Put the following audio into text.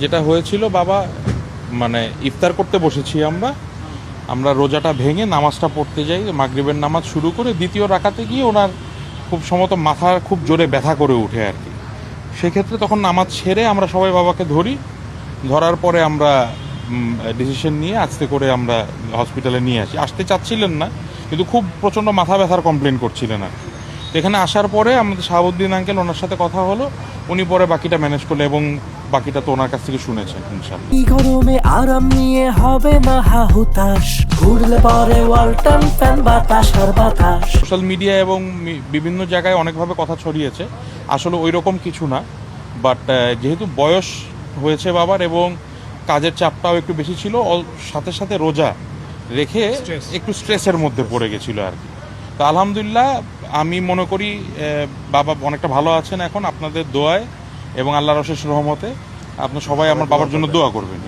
যেটা হয়েছিল বাবা, মানে ইফতার করতে বসেছি আমরা রোজাটা ভেঙে নামাজটা পড়তে যাই, মাগরিবের নামাজ শুরু করে দ্বিতীয় রাকাতে গিয়ে ওনার খুব সম্ভবত মাথা খুব জোরে ব্যথা করে উঠে আর কি। সেক্ষেত্রে তখন নামাজ ছেড়ে আমরা সবাই বাবাকে ধরার পরে আমরা ডিসিশন নিয়ে আস্তে করে আমরা হসপিটালে নিয়ে আসতে চাচ্ছিলেন না, কিন্তু খুব প্রচণ্ড মাথা ব্যথার কমপ্লেন করছিলেন আর কি। তো এখানে আসার পরে আমাদের শাহাবুদ্দিন আঙ্কেল, ওনার সাথে কথা হলো, উনি পরে বাকিটা ম্যানেজ করলে এবং বাকিটা তো ওনার কাছ থেকে শুনেছেন ইনশাআল্লাহ। এই গরমে আরাম নিয়ে হবে না হাহুতাশ, ঘুরলে পরে ওয়ালটন ফ্যান বাতাস আর বাতাস। সোশ্যাল মিডিয়া এবং বিভিন্ন জায়গায় অনেকভাবে কথা ছড়িয়েছে, আসলে ওই রকম কিছু না। বাট যেহেতু বয়স হয়েছে বাবার এবং কাজের চাপটাও একটু বেশি ছিল, সাথে সাথে রোজা রেখে একটু স্ট্রেসের মধ্যে পড়ে গেছিলো আর কি। তো আলহামদুলিল্লাহ আমি মনে করি বাবা অনেকটা ভালো আছেন এখন, আপনাদের দোয়ায় এবং আল্লাহর অশেষ রহমতে। আপনার সবাই আমার বাবার জন্য দোয়া করবেন।